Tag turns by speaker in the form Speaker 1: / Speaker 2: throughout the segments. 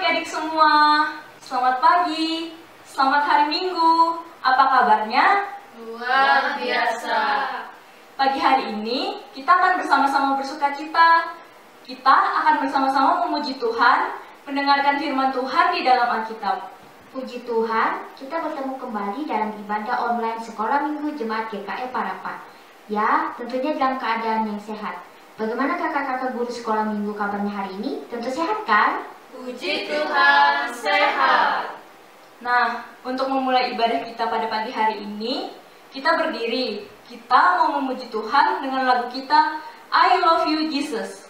Speaker 1: adik-adik semua, selamat pagi, selamat hari Minggu. Apa kabarnya?
Speaker 2: Luar biasa.
Speaker 1: Pagi hari ini kita akan bersama-sama bersukacita. Kita akan bersama-sama memuji Tuhan, mendengarkan firman Tuhan di dalam Alkitab.
Speaker 3: Puji Tuhan, kita bertemu kembali dalam ibadah online Sekolah Minggu Jemaat GKI Parapat. Ya, tentunya dalam keadaan yang sehat. Bagaimana kakak-kakak guru sekolah minggu kabarnya hari ini? Tentu sehat kan?
Speaker 2: Puji Tuhan, sehat.
Speaker 1: Nah, untuk memulai ibadah kita pada pagi hari ini, kita berdiri. Kita mau memuji Tuhan dengan lagu kita, I Love You Jesus.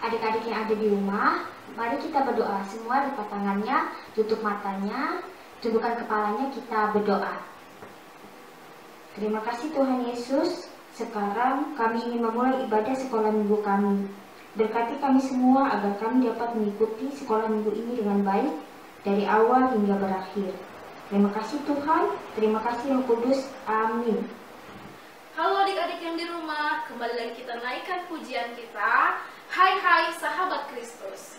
Speaker 3: Adik-adik yang ada di rumah, mari kita berdoa. Semua lipat tangannya, tutup matanya, tundukkan kepalanya, kita berdoa. Terima kasih Tuhan Yesus. Sekarang kami ingin memulai ibadah sekolah minggu kami. Berkati kami semua agar kami dapat mengikuti sekolah minggu ini dengan baik dari awal hingga berakhir. Terima kasih Tuhan, terima kasih Roh Kudus. Amin.
Speaker 2: Halo adik-adik yang di rumah, kembali lagi kita naikkan pujian kita. Hai hai sahabat Kristus.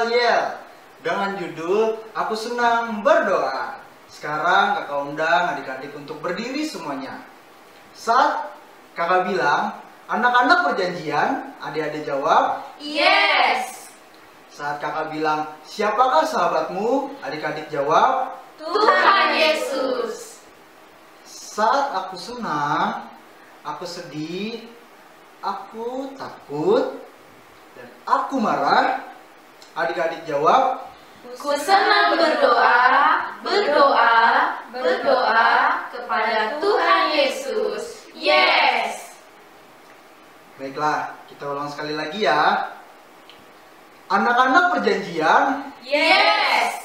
Speaker 4: Yel dengan judul Aku Senang Berdoa. Sekarang kakak undang adik-adik untuk berdiri semuanya. Saat kakak bilang, anak-anak perjanjian, adik-adik jawab,
Speaker 2: Yes.
Speaker 4: saat kakak bilang, siapakah sahabatmu? Adik-adik jawab,
Speaker 2: Tuhan Yesus.
Speaker 4: saat aku senang, aku sedih, aku takut, dan aku marah, adik-adik jawab,
Speaker 2: Ku senang berdoa, berdoa, berdoa kepada Tuhan Yesus. Yes.
Speaker 4: baiklah, kita ulang sekali lagi ya. Anak-anak perjanjian,
Speaker 2: Yes.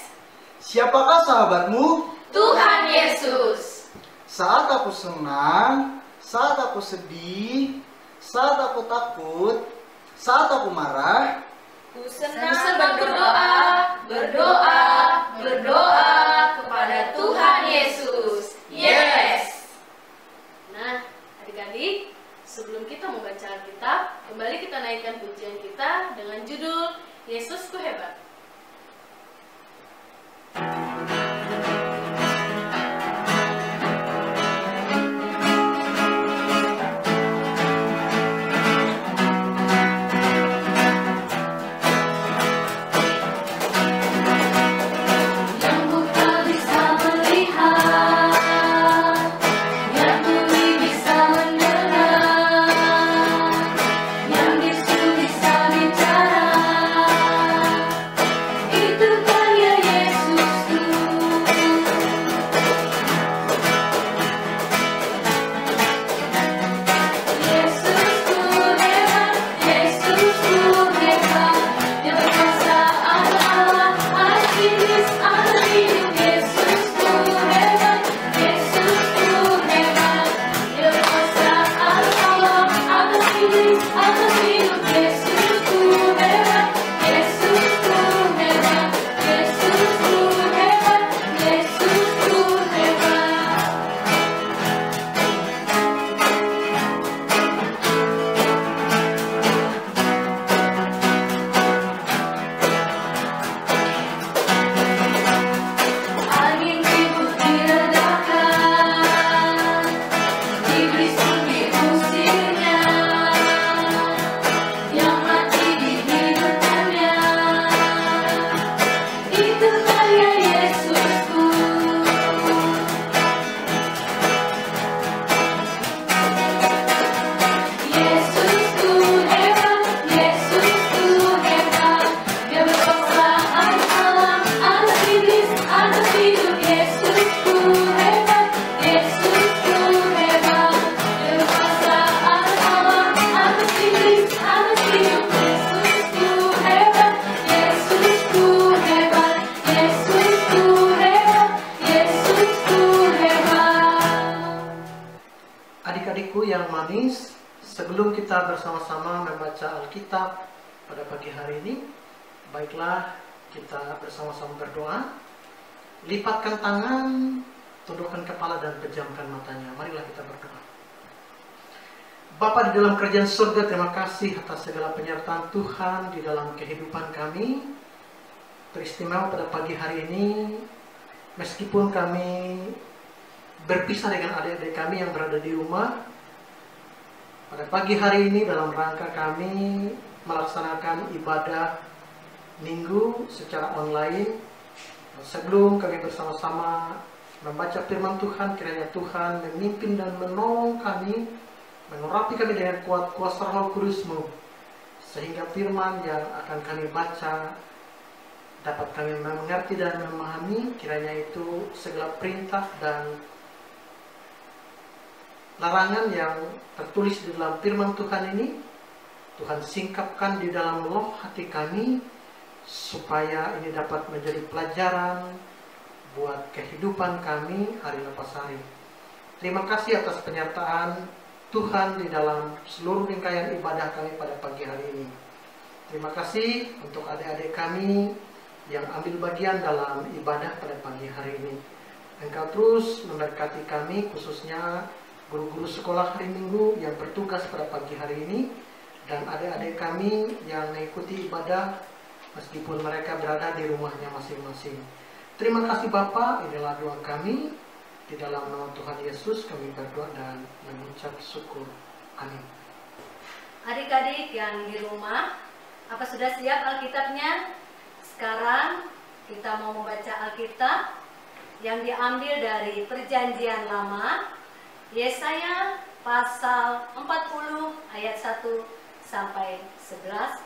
Speaker 4: siapakah sahabatmu?
Speaker 2: Tuhan Yesus.
Speaker 4: Saat aku senang, saat aku sedih, saat aku takut, saat aku marah,
Speaker 2: Ku senang berdoa, berdoa, berdoa kepada Tuhan Yesus. Yes. Nah, adik-adik, sebelum kita membaca Alkitab, kembali kita naikkan pujian kita dengan judul Yesusku Hebat.
Speaker 5: Adik-adikku yang manis, sebelum kita bersama-sama membaca Alkitab pada pagi hari ini, baiklah kita bersama-sama berdoa. Lipatkan tangan, tundukkan kepala dan pejamkan matanya. Marilah kita berdoa. Bapa di dalam kerajaan surga, terima kasih atas segala penyertaan Tuhan di dalam kehidupan kami. Teristimewa pada pagi hari ini, meskipun kami berpisah dengan adik-adik kami yang berada di rumah, pada pagi hari ini dalam rangka kami melaksanakan ibadah minggu secara online. Sebelum kami bersama-sama membaca firman Tuhan, kiranya Tuhan memimpin dan menolong kami, mengurapi kami dengan kuat kuasa Roh Kudus-Mu, sehingga firman yang akan kami baca dapat kami mengerti dan memahami. Kiranya itu segala perintah dan larangan yang tertulis di dalam firman Tuhan ini, Tuhan singkapkan di dalam loh hati kami, supaya ini dapat menjadi pelajaran buat kehidupan kami hari lepas hari. Terima kasih atas penyertaan Tuhan di dalam seluruh rangkaian ibadah kami pada pagi hari ini. Terima kasih untuk adik-adik kami yang ambil bagian dalam ibadah pada pagi hari ini. Engkau terus memberkati kami, khususnya guru-guru sekolah hari Minggu yang bertugas pada pagi hari ini, dan adik-adik kami yang mengikuti ibadah meskipun mereka berada di rumahnya masing-masing. Terima kasih Bapa, inilah doa kami. Di dalam nama Tuhan Yesus kami berdoa dan mengucap syukur. Amin.
Speaker 6: Adik-adik yang di rumah, apa sudah siap Alkitabnya? Sekarang kita mau membaca Alkitab yang diambil dari Perjanjian Lama, Yesaya pasal 40 ayat 1 sampai 11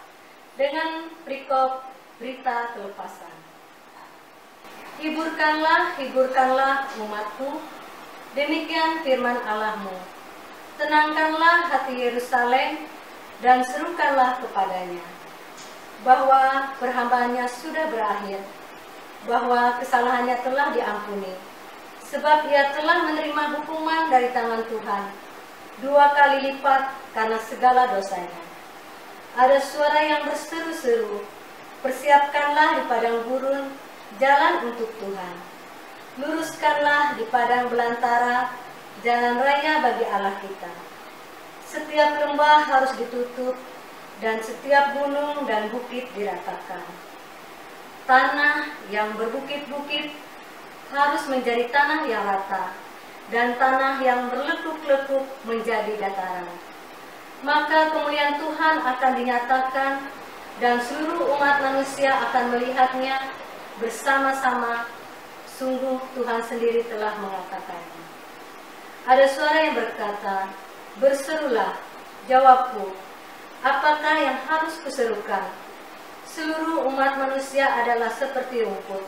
Speaker 6: dengan perikop berita kelepasan. Hiburkanlah, hiburkanlah umatku, demikian firman Allahmu. Tenangkanlah hati Yerusalem dan serukanlah kepadanya, bahwa perhambaannya sudah berakhir, bahwa kesalahannya telah diampuni, sebab ia telah menerima hukuman dari tangan Tuhan, 2 kali lipat karena segala dosanya. Ada suara yang berseru-seru, persiapkanlah di padang gurun jalan untuk Tuhan. Luruskanlah di padang belantara jalan raya bagi Allah kita. Setiap lembah harus ditutup dan setiap gunung dan bukit diratakan. Tanah yang berbukit-bukit harus menjadi tanah yang rata, dan tanah yang berlekuk-lekuk menjadi dataran. Maka kemuliaan Tuhan akan dinyatakan, dan seluruh umat manusia akan melihatnya bersama-sama. Sungguh Tuhan sendiri telah mengatakannya. Ada suara yang berkata, berserulah, jawabku, apakah yang harus kuserukan? Seluruh umat manusia adalah seperti rumput,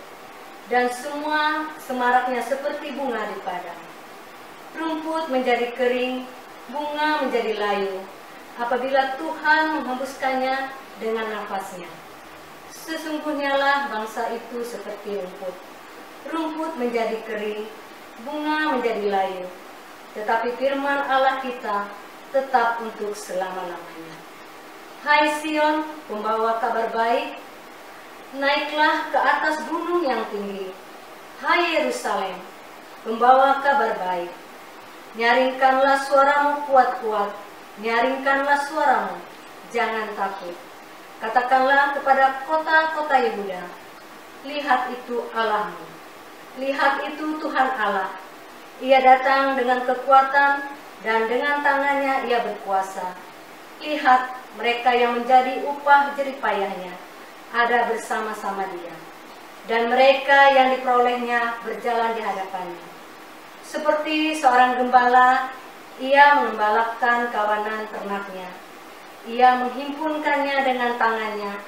Speaker 6: dan semua semaraknya seperti bunga di padang. Rumput menjadi kering, bunga menjadi layu, apabila Tuhan menghembuskannya dengan nafasnya. Sesungguhnya lah bangsa itu seperti rumput. Rumput menjadi kering, bunga menjadi layu, tetapi firman Allah kita tetap untuk selama-lamanya. Hai Sion, pembawa kabar baik, naiklah ke atas gunung yang tinggi. Hai Yerusalem, pembawa kabar baik, nyaringkanlah suaramu kuat-kuat, nyaringkanlah suaramu, jangan takut. Katakanlah kepada kota-kota Yehuda, lihat itu Allahmu, lihat itu Tuhan Allah. Ia datang dengan kekuatan dan dengan tangannya ia berkuasa. Lihat, mereka yang menjadi upah jeripayahnya ada bersama-sama dia, dan mereka yang diperolehnya berjalan di hadapannya. Seperti seorang gembala, ia mengembalakan kawanan ternaknya. Ia menghimpunkannya dengan tangannya,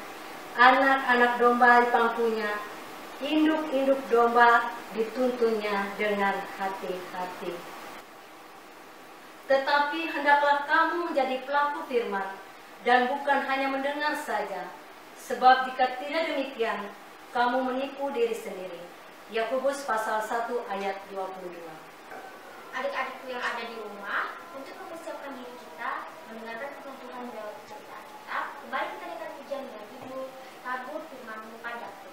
Speaker 6: anak-anak domba di pangkunya, induk-induk domba dituntunnya dengan hati-hati. Tetapi hendaklah kamu menjadi pelaku firman, dan bukan hanya mendengar saja, sebab jika tidak demikian, kamu menipu diri sendiri. Yakobus pasal 1 ayat 22.
Speaker 3: Adik-adikku yang ada di rumah, untuk mempersiapkan diri kita mendengarkan firman Tuhan lewat cerita Alkitab, kembali kita dengar pujian dengan judul Tabur Firman-Mu Padaku.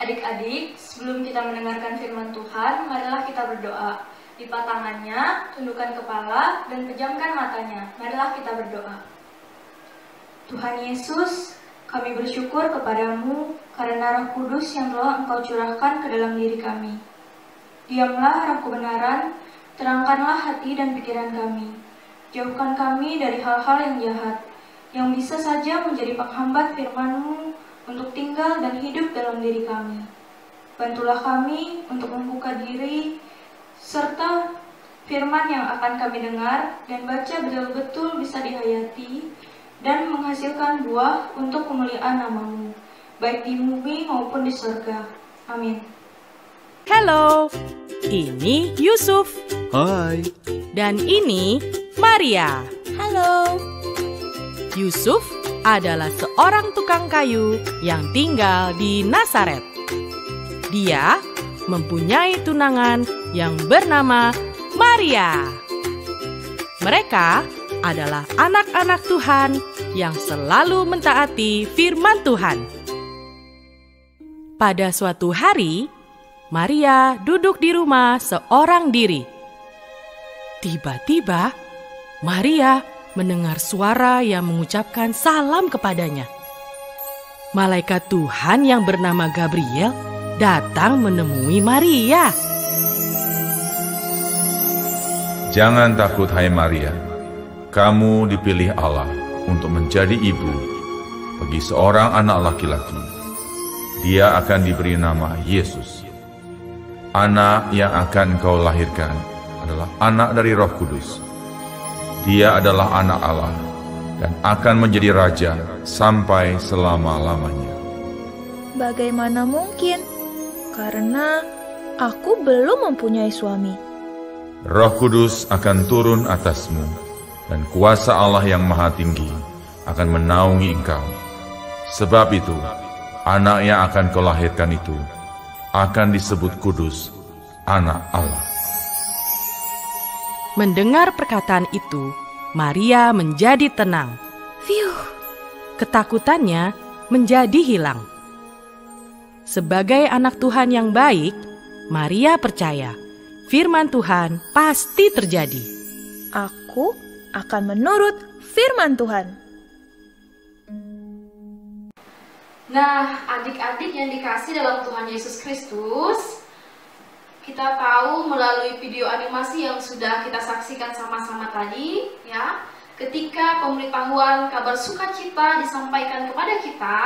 Speaker 1: Adik-adik, sebelum kita mendengarkan firman Tuhan, marilah kita berdoa. Lipat tangannya, tundukkan kepala, dan pejamkan matanya. Marilah kita berdoa. Tuhan Yesus, kami bersyukur kepadamu karena Roh Kudus yang telah Engkau curahkan ke dalam diri kami. Diamlah Roh kebenaran, terangkanlah hati dan pikiran kami. Jauhkan kami dari hal-hal yang jahat, yang bisa saja menjadi penghambat firman-Mu untuk tinggal dan hidup dalam diri kami. Bantulah kami untuk membuka diri, serta firman yang akan kami dengar dan baca betul-betul bisa dihayati dan menghasilkan buah untuk kemuliaan nama-Mu, baik di bumi maupun di surga. Amin.
Speaker 7: Halo, ini Yusuf.
Speaker 8: Hai.
Speaker 7: Dan ini Maria.
Speaker 8: Halo.
Speaker 7: Yusuf adalah seorang tukang kayu yang tinggal di Nazaret. Dia mempunyai tunangan yang bernama Maria. Mereka adalah anak-anak Tuhan yang selalu mentaati firman Tuhan. Pada suatu hari, Maria duduk di rumah seorang diri. Tiba-tiba, Maria mendengar suara yang mengucapkan salam kepadanya. Malaikat Tuhan yang bernama Gabriel datang menemui Maria.
Speaker 9: Jangan takut, hai Maria. Kamu dipilih Allah untuk menjadi ibu bagi seorang anak laki-laki. Dia akan diberi nama Yesus. Anak yang akan kau lahirkan adalah anak dari Roh Kudus. Dia adalah anak Allah dan akan menjadi raja sampai selama-lamanya.
Speaker 8: Bagaimana mungkin? Karena aku belum mempunyai suami.
Speaker 9: Roh Kudus akan turun atasmu, dan kuasa Allah yang Maha Tinggi akan menaungi engkau. Sebab itu, anak yang akan kau lahirkan itu akan disebut kudus, anak Allah.
Speaker 7: Mendengar perkataan itu, Maria menjadi tenang.
Speaker 8: Fiuh.
Speaker 7: Ketakutannya menjadi hilang. Sebagai anak Tuhan yang baik, Maria percaya firman Tuhan pasti terjadi.
Speaker 8: Aku akan menurut firman Tuhan.
Speaker 2: Nah, adik-adik yang dikasih dalam Tuhan Yesus Kristus, kita tahu melalui video animasi yang sudah kita saksikan sama-sama tadi, ya, ketika pemberitahuan kabar sukacita disampaikan kepada kita,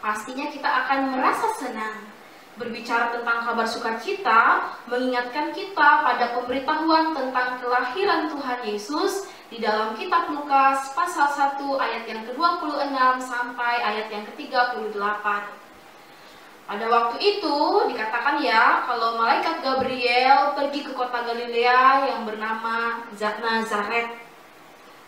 Speaker 2: pastinya kita akan merasa senang. Berbicara tentang kabar sukacita, mengingatkan kita pada pemberitahuan tentang kelahiran Tuhan Yesus di dalam kitab Lukas pasal 1 ayat yang ke-26 sampai ayat yang ke-38. Pada waktu itu dikatakan ya, kalau malaikat Gabriel pergi ke kota Galilea yang bernama Nazaret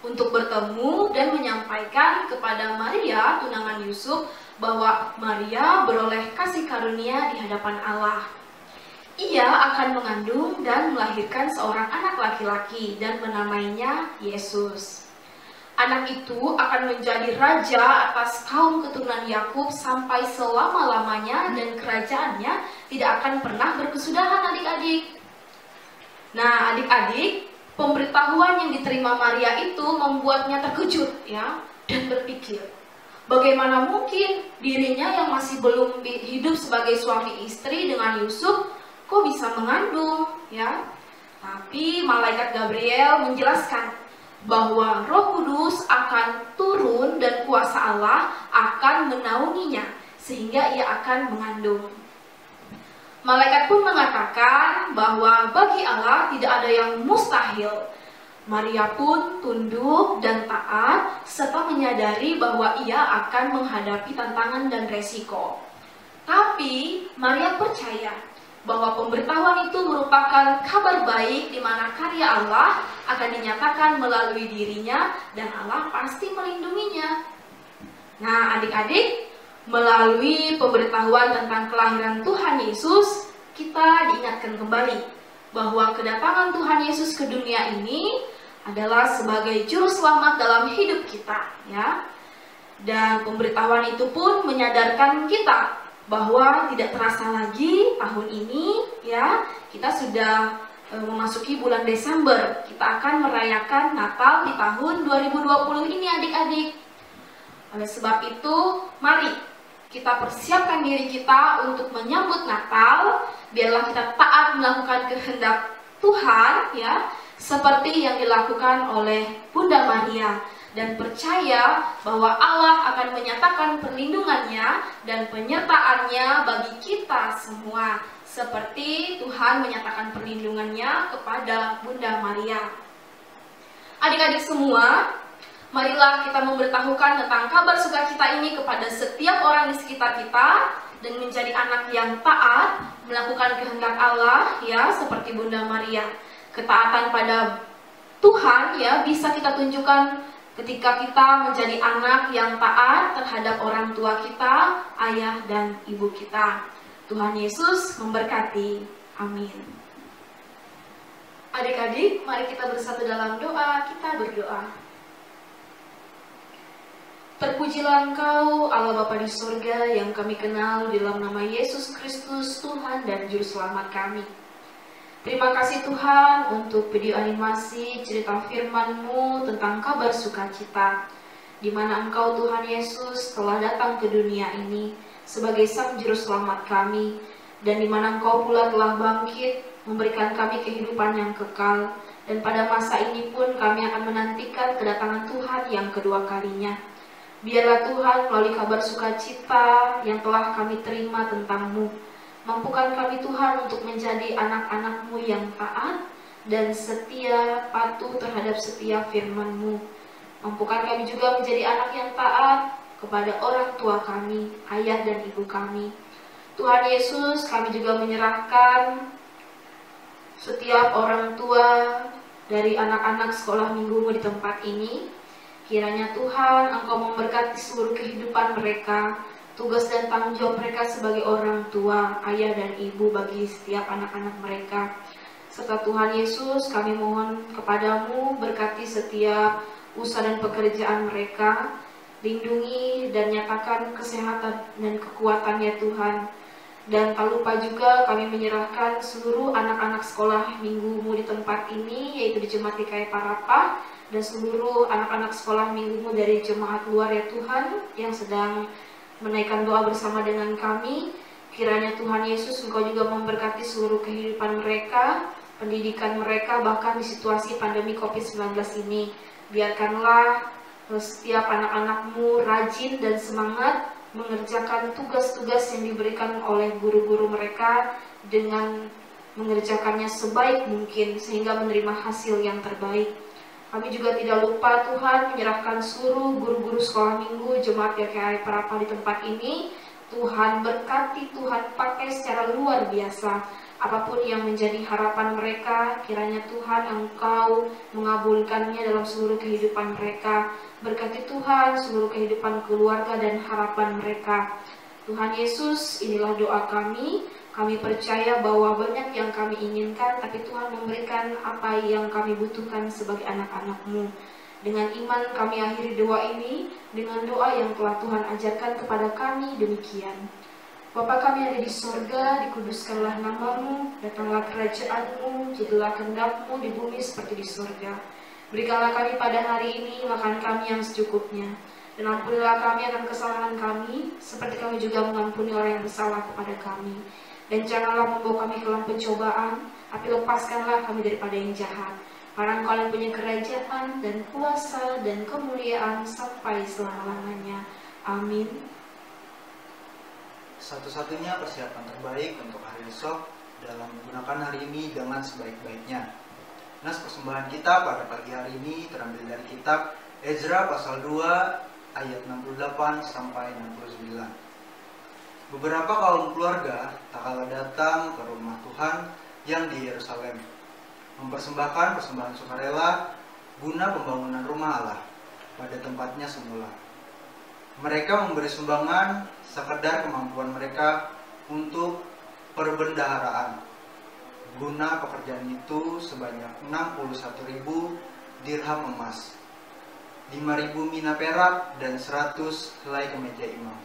Speaker 2: untuk bertemu dan menyampaikan kepada Maria, tunangan Yusuf, bahwa Maria beroleh kasih karunia di hadapan Allah. Ia akan mengandung dan melahirkan seorang anak laki-laki dan menamainya Yesus. Anak itu akan menjadi raja atas kaum keturunan Yakub sampai selama-lamanya dan kerajaannya tidak akan pernah berkesudahan, adik-adik. Nah, adik-adik, pemberitahuan yang diterima Maria itu membuatnya terkejut ya dan berpikir, bagaimana mungkin dirinya yang masih belum hidup sebagai suami istri dengan Yusuf kok bisa mengandung ya? Tapi malaikat Gabriel menjelaskan bahwa Roh Kudus akan turun dan kuasa Allah akan menaunginya sehingga ia akan mengandung. Malaikat pun mengatakan bahwa bagi Allah tidak ada yang mustahil. Maria pun tunduk dan taat serta menyadari bahwa ia akan menghadapi tantangan dan resiko. Tapi Maria percaya bahwa pemberitahuan itu merupakan kabar baik di mana karya Allah akan dinyatakan melalui dirinya dan Allah pasti melindunginya. Nah, adik-adik, melalui pemberitahuan tentang kelahiran Tuhan Yesus, kita diingatkan kembali bahwa kedatangan Tuhan Yesus ke dunia ini adalah sebagai juru selamat dalam hidup kita, ya. Dan pemberitahuan itu pun menyadarkan kita bahwa tidak terasa lagi tahun ini, ya, kita sudah memasuki bulan Desember. Kita akan merayakan Natal di tahun 2020 ini, adik-adik. Oleh sebab itu, mari kita persiapkan diri kita untuk menyambut Natal. Biarlah kita taat melakukan kehendak Tuhan, ya, seperti yang dilakukan oleh Bunda Maria, dan percaya bahwa Allah akan menyatakan perlindungannya dan penyertaannya bagi kita semua, seperti Tuhan menyatakan perlindungannya kepada Bunda Maria. Adik-adik semua, marilah kita memberitahukan tentang kabar sukacita ini kepada setiap orang di sekitar kita, dan menjadi anak yang taat melakukan kehendak Allah, ya, seperti Bunda Maria. Ketaatan pada Tuhan, ya, bisa kita tunjukkan ketika kita menjadi anak yang taat terhadap orang tua kita, ayah dan ibu kita. Tuhan Yesus memberkati. Amin. Adik-adik, mari kita bersatu dalam doa. Kita berdoa. Terpujilah Engkau, Allah Bapa di surga, yang kami kenal di dalam nama Yesus Kristus, Tuhan dan Juru Selamat kami. Terima kasih Tuhan untuk video animasi cerita firman-Mu tentang kabar sukacita, di mana Engkau Tuhan Yesus telah datang ke dunia ini sebagai Sang Juru Selamat kami, dan di mana Engkau pula telah bangkit memberikan kami kehidupan yang kekal, dan pada masa ini pun kami akan menantikan kedatangan Tuhan yang kedua kalinya. Biarlah Tuhan melalui kabar sukacita yang telah kami terima tentang-Mu, mampukan kami Tuhan untuk menjadi anak-anak-Mu yang taat dan setia, patuh terhadap setiap firman-Mu. Mampukan kami juga menjadi anak yang taat kepada orang tua kami, ayah dan ibu kami. Tuhan Yesus, kami juga menyerahkan setiap orang tua dari anak-anak sekolah minggu-Mu di tempat ini. Kiranya Tuhan Engkau memberkati seluruh kehidupan mereka, tugas dan tanggung jawab mereka sebagai orang tua, ayah dan ibu bagi setiap anak-anak mereka. Serta Tuhan Yesus, kami mohon kepadamu berkati setiap usaha dan pekerjaan mereka, lindungi dan nyatakan kesehatan dan kekuatan-Nya Tuhan. Dan tak lupa juga kami menyerahkan seluruh anak-anak sekolah minggu-Mu di tempat ini, yaitu di Jemaat GKI Parapah, dan seluruh anak-anak sekolah minggu-Mu dari jemaat luar, ya Tuhan, yang sedang menaikkan doa bersama dengan kami. Kiranya Tuhan Yesus Engkau juga memberkati seluruh kehidupan mereka, pendidikan mereka, bahkan di situasi pandemi COVID-19 ini. Biarkanlah setiap anak-anak-Mu rajin dan semangat mengerjakan tugas-tugas yang diberikan oleh guru-guru mereka dengan mengerjakannya sebaik mungkin sehingga menerima hasil yang terbaik. Kami juga tidak lupa Tuhan menyerahkan seluruh guru-guru sekolah minggu Jemaat GKI Parapah di tempat ini. Tuhan berkati, Tuhan pakai secara luar biasa. Apapun yang menjadi harapan mereka, kiranya Tuhan Engkau mengabulkannya dalam seluruh kehidupan mereka. Berkati Tuhan seluruh kehidupan keluarga dan harapan mereka. Tuhan Yesus, inilah doa kami. Kami percaya bahwa banyak yang kami inginkan, tapi Tuhan memberikan apa yang kami butuhkan sebagai anak-anak-Mu. Dengan iman kami akhiri doa ini, dengan doa yang telah Tuhan ajarkan kepada kami demikian. Bapa kami yang ada di sorga, dikuduskanlah nama-Mu, datanglah kerajaan-Mu, jadilah kehendak-Mu di bumi seperti di sorga. Berikanlah kami pada hari ini makan kami yang secukupnya, dan ampunilah kami akan kesalahan kami, seperti kami juga mengampuni orang yang bersalah kepada kami. Dan janganlah membawa kami ke dalam pencobaan, tapi lepaskanlah kami daripada yang jahat. Karena Engkau yang punya kerajaan dan kuasa dan kemuliaan sampai selama-lamanya. Amin.
Speaker 4: Satu-satunya persiapan terbaik untuk hari esok dalam menggunakan hari ini dengan sebaik-baiknya. Nas persembahan kita pada pagi hari ini terambil dari kitab Ezra pasal 2 ayat 68 sampai 69. Beberapa kaum keluarga tak kalah datang ke rumah Tuhan yang di Yerusalem, mempersembahkan persembahan sukarela guna pembangunan rumah Allah pada tempatnya semula. Mereka memberi sumbangan sekedar kemampuan mereka untuk perbendaharaan. Guna pekerjaan itu sebanyak 61.000 dirham emas, 5.000 mina perak, dan 100 helai kemeja imam.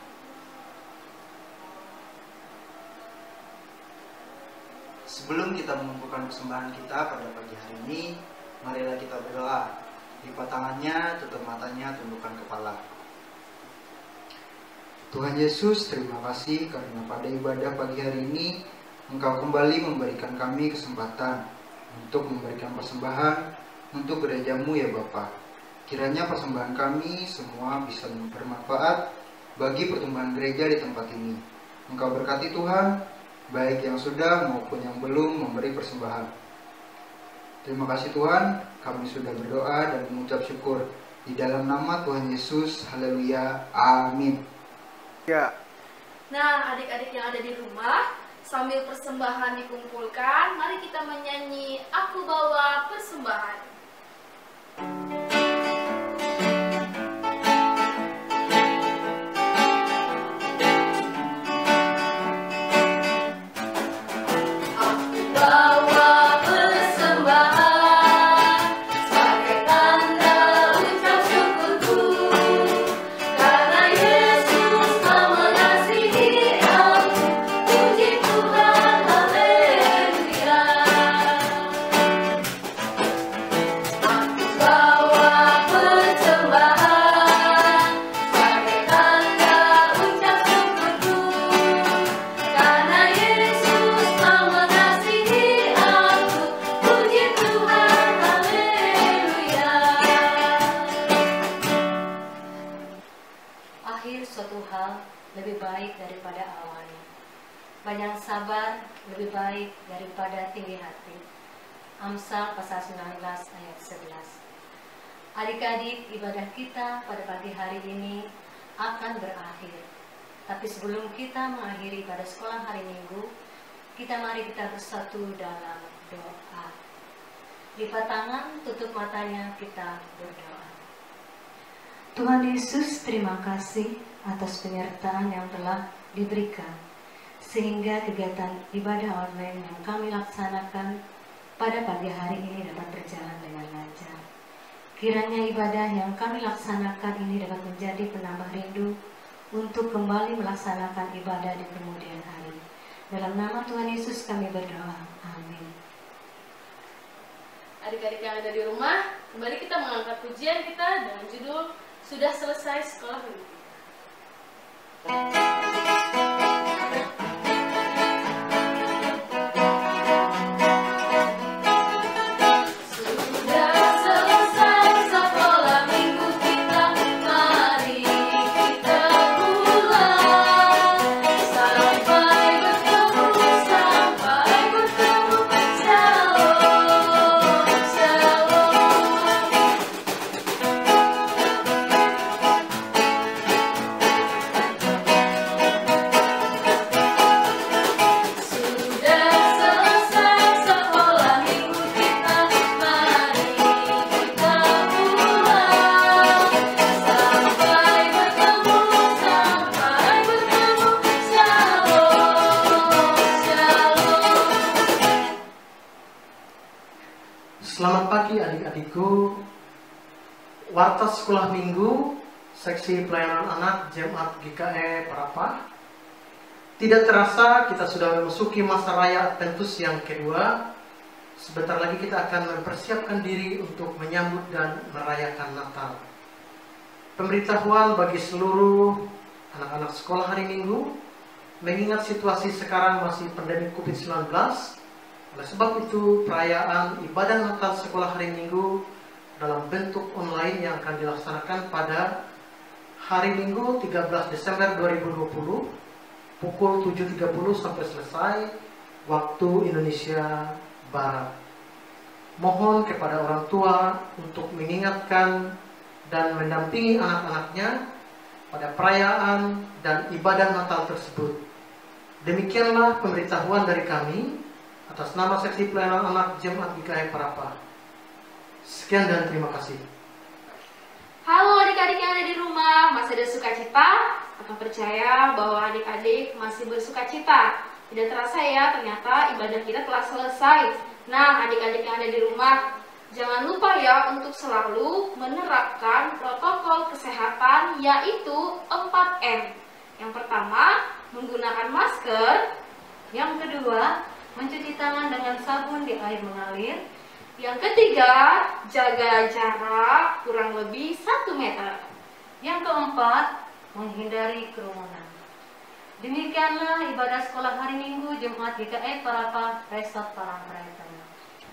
Speaker 4: Sebelum kita mengumpulkan persembahan kita pada pagi hari ini, marilah kita berdoa. Lipat tangannya, tutup matanya, tundukkan kepala. Tuhan Yesus, terima kasih karena pada ibadah pagi hari ini Engkau kembali memberikan kami kesempatan untuk memberikan persembahan untuk gereja-Mu ya Bapa. Kiranya persembahan kami semua bisa bermanfaat bagi pertumbuhan gereja di tempat ini. Engkau berkati Tuhan, baik yang sudah maupun yang belum memberi persembahan. Terima kasih Tuhan, kami sudah berdoa dan mengucap syukur. Di dalam nama Tuhan Yesus, haleluya, amin. Ya.
Speaker 2: Nah, adik-adik yang ada di rumah, sambil persembahan dikumpulkan, mari kita menyanyi Aku Bawa Persembahan.
Speaker 6: Banyak sabar lebih baik daripada tinggi hati. Amsal pasal 19 ayat 11. Adik-adik, ibadah kita pada pagi hari ini akan berakhir. Tapi sebelum kita mengakhiri pada sekolah hari Minggu, mari kita bersatu dalam doa. Lipat tangan, tutup matanya, kita berdoa. Tuhan Yesus, terima kasih atas penyertaan yang telah diberikan, sehingga kegiatan ibadah online yang kami laksanakan pada pagi hari ini dapat berjalan dengan lancar. Kiranya ibadah yang kami laksanakan ini dapat menjadi penambah rindu untuk kembali melaksanakan ibadah di kemudian hari. Dalam nama Tuhan Yesus kami berdoa. Amin.
Speaker 2: Adik-adik yang ada di rumah, kembali kita mengangkat pujian kita dengan judul Sudah Selesai Sekolah Minggu.
Speaker 5: Selamat pagi adik-adikku. Warta Sekolah Minggu, Seksi Pelayanan Anak Jemaat GKE Parapah. Tidak terasa kita sudah memasuki masa raya Adventus yang kedua. Sebentar lagi kita akan mempersiapkan diri untuk menyambut dan merayakan Natal. Pemberitahuan bagi seluruh anak-anak sekolah hari Minggu, mengingat situasi sekarang masih pandemi COVID-19. Oleh sebab itu, perayaan ibadah Natal sekolah hari Minggu dalam bentuk online yang akan dilaksanakan pada hari Minggu 13 Desember 2020 pukul 7.30 sampai selesai waktu Indonesia Barat. Mohon kepada orang tua untuk mengingatkan dan mendampingi anak-anaknya pada perayaan dan ibadah Natal tersebut. Demikianlah pemberitahuan dari kami atas nama Seksi Pelayanan Anak Jemaat GKE Parapah. Sekian dan terima kasih.
Speaker 2: Halo adik-adik yang ada di rumah, masih ada sukacita? Aku percaya bahwa adik-adik masih bersukacita. Tidak terasa ya, ternyata ibadah kita telah selesai. Nah, adik-adik yang ada di rumah, jangan lupa ya untuk selalu menerapkan protokol kesehatan, yaitu 4M. Yang pertama, menggunakan masker. Yang kedua, mencuci tangan dengan sabun di air mengalir. Yang ketiga, jaga jarak kurang lebih 1 meter.
Speaker 6: Yang keempat, menghindari kerumunan. Demikianlah ibadah sekolah hari Minggu Jemaat GKI Parapah Resort Parangtritis.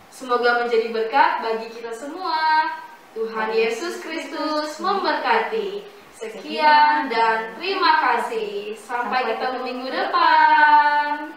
Speaker 2: Semoga menjadi berkat bagi kita semua. Tuhan Yesus Kristus memberkati. Sekian dan terima kasih. Sampai ketemu minggu depan.